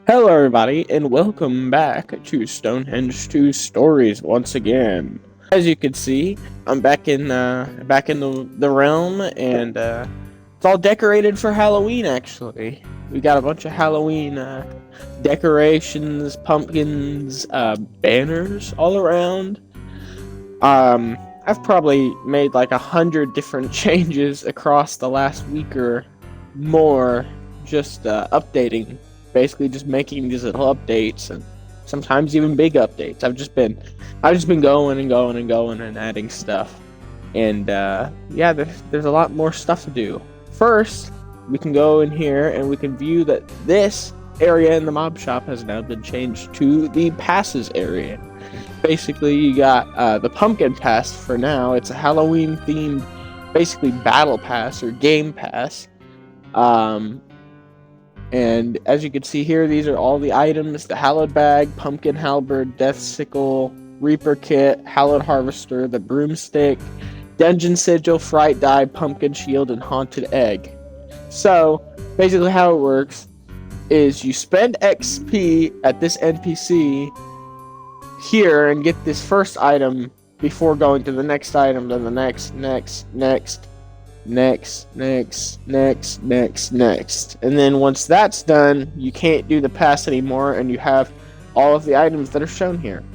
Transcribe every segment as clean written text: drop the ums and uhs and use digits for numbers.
Hello, everybody, and welcome back to Stonehenge 2 Stories once again. As you can see, I'm back in the realm, and it's all decorated for Halloween. Actually, we got a bunch of Halloween decorations, pumpkins, banners all around. I've probably made like 100 different changes across the last week or more, just updating. Basically, just making these little updates, and sometimes even big updates. I've just been going and going and going and adding stuff, and yeah, there's a lot more stuff to do. First, we can go in here and we can view that this area in the mob shop has now been changed to the passes area. Basically, you got the pumpkin pass for now. It's a Halloween themed, basically battle pass or game pass. And as you can see here, these are all the items: the Hallowed Bag, Pumpkin Halberd, Death Sickle, Reaper Kit, Hallowed Harvester, the Broomstick, Dungeon Sigil, Fright Die, Pumpkin Shield, and Haunted Egg. So, basically how it works is you spend XP at this NPC here and get this first item before going to the next item, then the next, next. And then once that's done, you can't do the pass anymore, and you have all of the items that are shown here.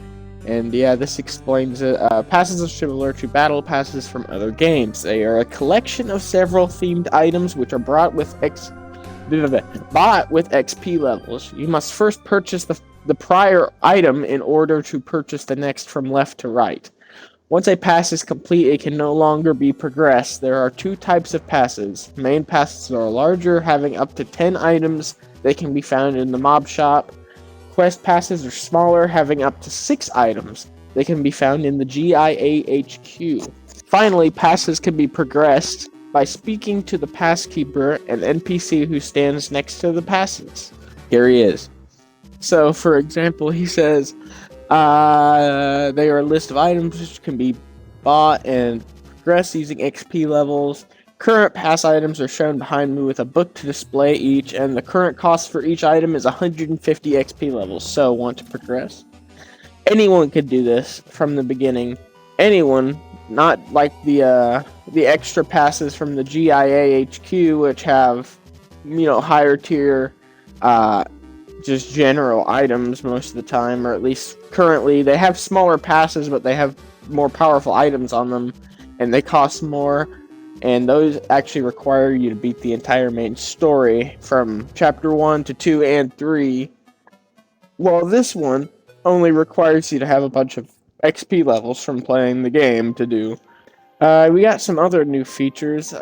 And yeah, this explains it. Passes are similar to battle passes from other games. They are a collection of several themed items which are bought with XP levels. You must first purchase the prior item in order to purchase the next from left to right. Once a pass is complete, it can no longer be progressed. There are two types of passes. Main passes are larger, having up to 10 items. They can be found in the mob shop. Quest passes are smaller, having up to 6 items. They can be found in the GIA HQ. Finally, passes can be progressed by speaking to the pass keeper, an NPC who stands next to the passes. Here he is. So, for example, he says, they are a list of items which can be bought and progressed using XP levels. Current pass items are shown behind me with a book to display each, and the current cost for each item is 150 XP levels. So, want to progress? Anyone could do this from the beginning. Anyone, not like the extra passes from the GIA HQ, which have, higher tier, just general items most of the time, or at least currently. They have smaller passes, but they have more powerful items on them, and they cost more, and those actually require you to beat the entire main story from chapter 1 to 2 and 3, while this one only requires you to have a bunch of XP levels from playing the game to do. We got some other new features.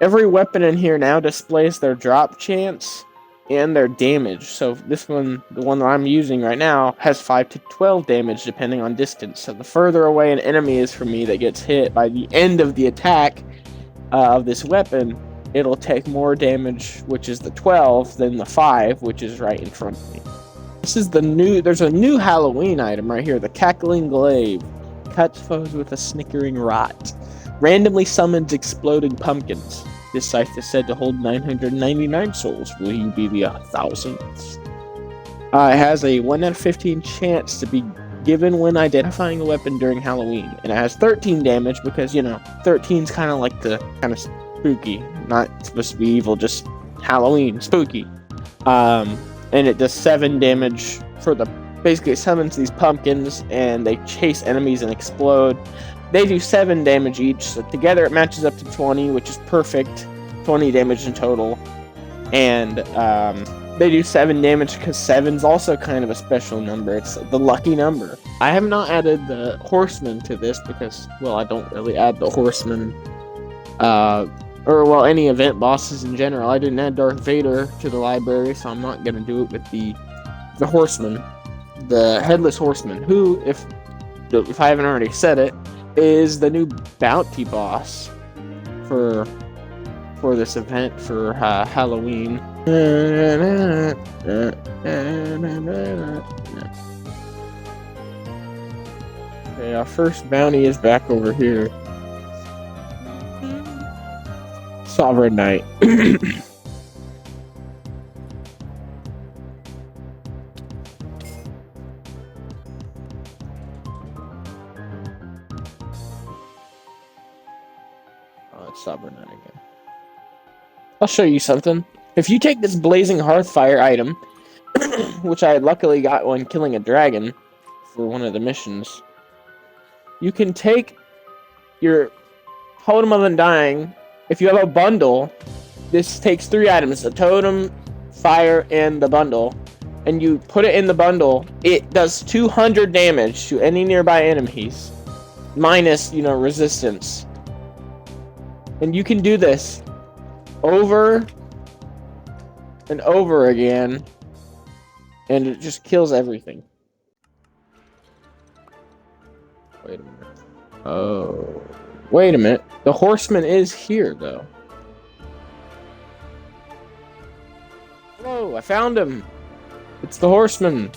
Every weapon in here now displays their drop chance and their damage. So this one, the one that I'm using right now, has 5 to 12 damage depending on distance. So the further away an enemy is from me that gets hit, by the end of the attack of this weapon, it'll take more damage, which is the 12, than the 5, which is right in front of me. This is there's a new Halloween item right here, the Cackling Glaive. Cuts foes with a snickering rot. Randomly summons exploding pumpkins. This scythe is said to hold 999 souls. Will you be the 1000th? It has a 1 out of 15 chance to be given when identifying a weapon during Halloween. And it has 13 damage because, 13's kind of like the kind of spooky. Not supposed to be evil, just Halloween, spooky. And it does 7 damage for basically it summons these pumpkins and they chase enemies and explode. They do 7 damage each, so together it matches up to 20, which is perfect. 20 damage in total. And they do 7 damage because 7's also kind of a special number. It's the lucky number. I have not added the horseman to this because, I don't really add the horseman. Any event bosses in general. I didn't add Darth Vader to the library, so I'm not going to do it with the horseman. The Headless Horseman, who, if I haven't already said it, is the new Bounty Boss for this event for Halloween. Okay, our first bounty is back over here. Sovereign Knight. Stubborn again. I'll show you something. If you take this Blazing Hearthfire item, which I luckily got when killing a dragon for one of the missions, you can take your Totem of Undying. If you have a bundle, this takes 3 items, the totem, fire, and the bundle, and you put it in the bundle, it does 200 damage to any nearby enemies, minus, resistance. And you can do this over and over again, and it just kills everything. Wait a minute. Oh, wait a minute. The horseman is here, though. Hello, I found him. It's the horseman.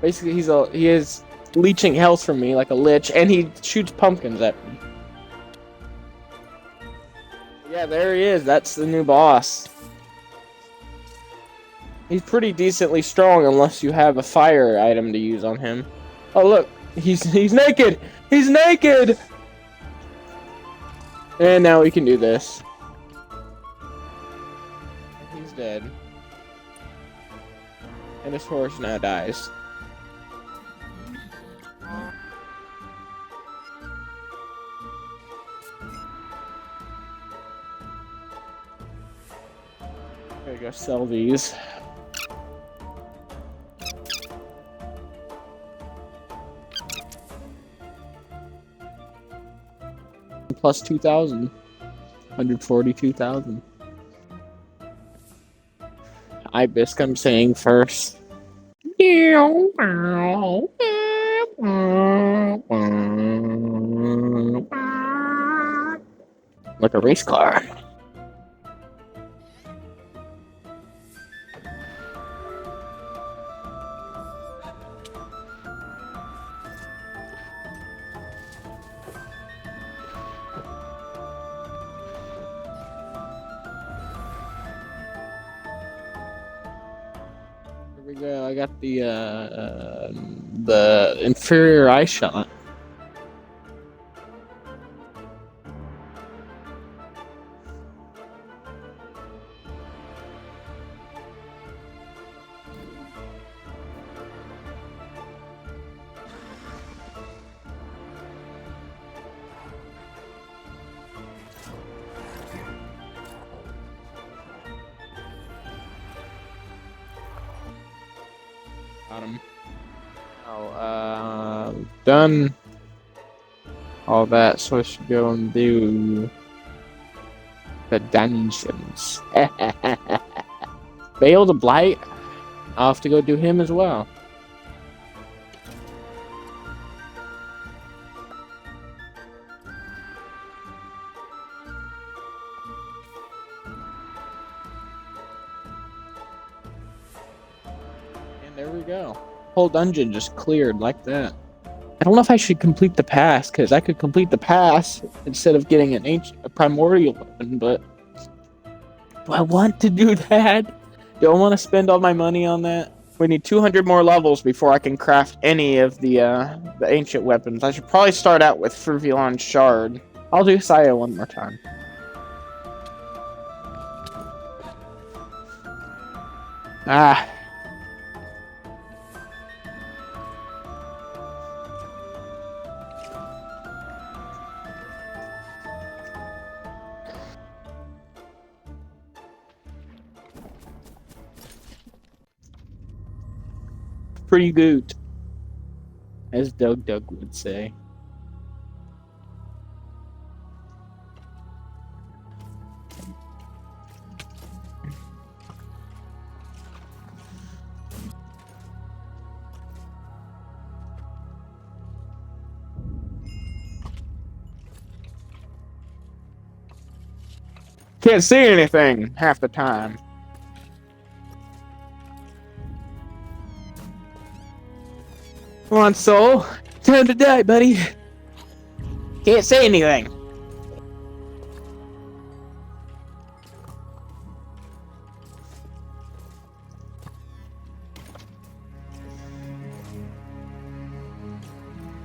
Basically, he is leeching health from me like a lich, and he shoots pumpkins at me. Yeah, there he is. That's the new boss. He's pretty decently strong unless you have a fire item to use on him. Oh look, he's naked. He's naked. And now we can do this. He's dead. And his horse now dies. Gotta go sell these. Plus 2,000. 142,000. Ibis, I'm saying first. Like a race car. Here we go. I got the inferior eye shot. Got him. Oh, done all that, so I should go and do the dungeons. Veil the Blight. I'll have to go do him as well. And there we go. Whole dungeon just cleared like that. I don't know if I should complete the pass, because I could complete the pass instead of getting a primordial weapon, but do I want to do that? Do I want to spend all my money on that? We need 200 more levels before I can craft any of the ancient weapons. I should probably start out with Fervilon Shard. I'll do Saya one more time. Ah. Pretty good, as Doug would say. Can't see anything half the time. Come on, soul. Time to die, buddy. Can't say anything.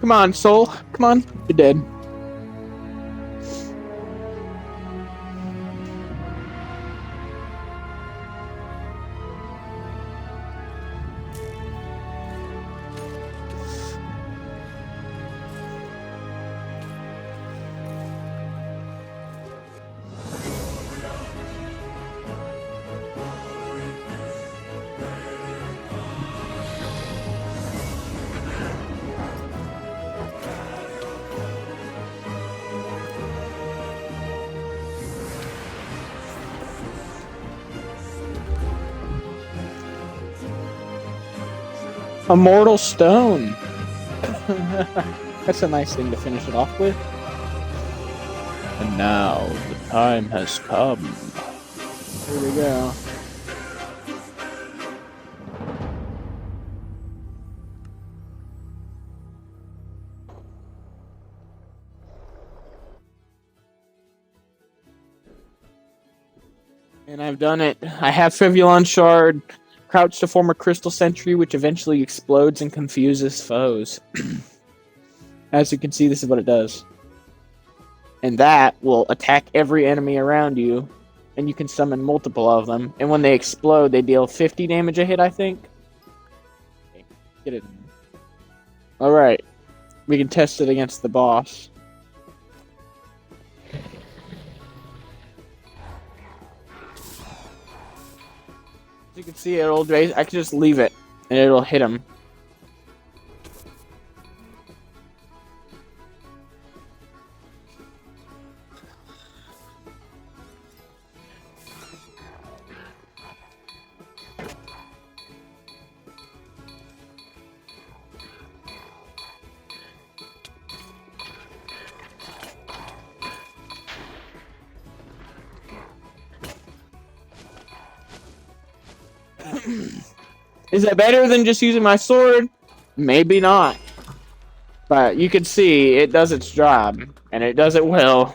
Come on, soul. Come on. You're dead. Immortal Stone. That's a nice thing to finish it off with. And now the time has come. Here we go. And I've done it. I have Fivulon Shard, crouch to form a crystal sentry, which eventually explodes and confuses foes. As you can see, this is what it does. And that will attack every enemy around you, and you can summon multiple of them. And when they explode, they deal 50 damage a hit, I think. Okay, get it. Alright. We can test it against the boss. As you can see, I can just leave it, and it'll hit him. Is that better than just using my sword? Maybe not. But you can see it does its job, and it does it well.